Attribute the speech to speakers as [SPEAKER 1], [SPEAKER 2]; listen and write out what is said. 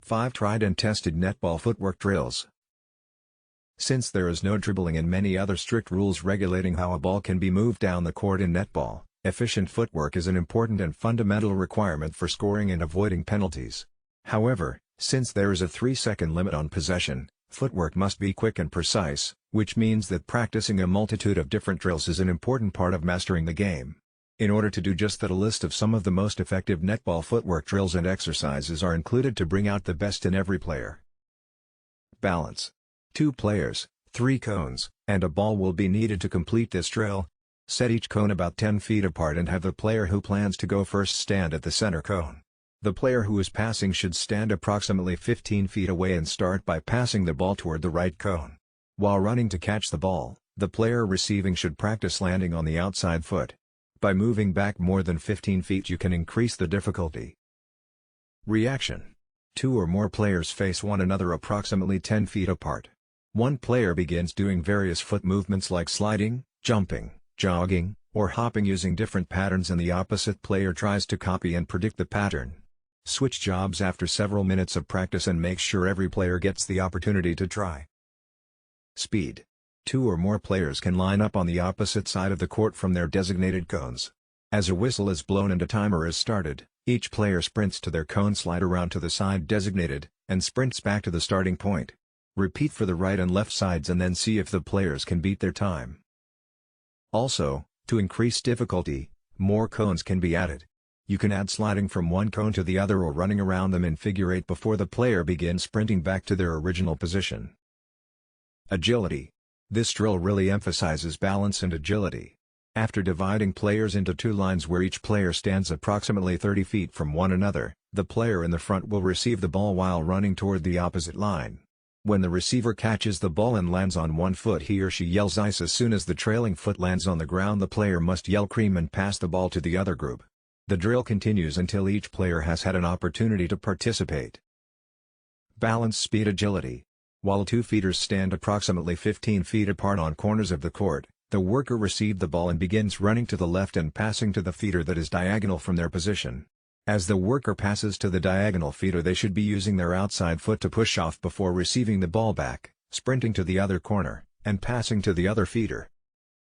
[SPEAKER 1] 5 Tried and tested netball footwork drills. Since there is no dribbling and many other strict rules regulating how a ball can be moved down the court in netball, efficient footwork is an important and fundamental requirement for scoring and avoiding penalties. However, since there is a 3-second limit on possession, footwork must be quick and precise, which means that practicing a multitude of different drills is an important part of mastering the game. In order to do just that, a list of some of the most effective netball footwork drills and exercises are included to bring out the best in every player. Balance. 2 players, 3 cones, and a ball will be needed to complete this drill. Set each cone about 10 feet apart and have the player who plans to go first stand at the center cone. The player who is passing should stand approximately 15 feet away and start by passing the ball toward the right cone. While running to catch the ball, the player receiving should practice landing on the outside foot. By moving back more than 15 feet you can increase the difficulty. Reaction. 2 or more players face one another approximately 10 feet apart. One player begins doing various foot movements like sliding, jumping, jogging, or hopping using different patterns, and the opposite player tries to copy and predict the pattern. Switch jobs after several minutes of practice and make sure every player gets the opportunity to try. Speed. 2 or more players can line up on the opposite side of the court from their designated cones. As a whistle is blown and a timer is started, each player sprints to their cone, slide around to the side designated, and sprints back to the starting point. Repeat for the right and left sides and then see if the players can beat their time. Also, to increase difficulty, more cones can be added. You can add sliding from one cone to the other or running around them in figure 8 before the player begins sprinting back to their original position. Agility. This drill really emphasizes balance and agility. After dividing players into 2 lines where each player stands approximately 30 feet from one another, the player in the front will receive the ball while running toward the opposite line. When the receiver catches the ball and lands on one foot, he or she yells ice. As soon as the trailing foot lands on the ground, the player must yell cream and pass the ball to the other group. The drill continues until each player has had an opportunity to participate. Balance, speed, agility. While 2 feeders stand approximately 15 feet apart on corners of the court, the worker receives the ball and begins running to the left and passing to the feeder that is diagonal from their position. As the worker passes to the diagonal feeder, they should be using their outside foot to push off before receiving the ball back, sprinting to the other corner, and passing to the other feeder.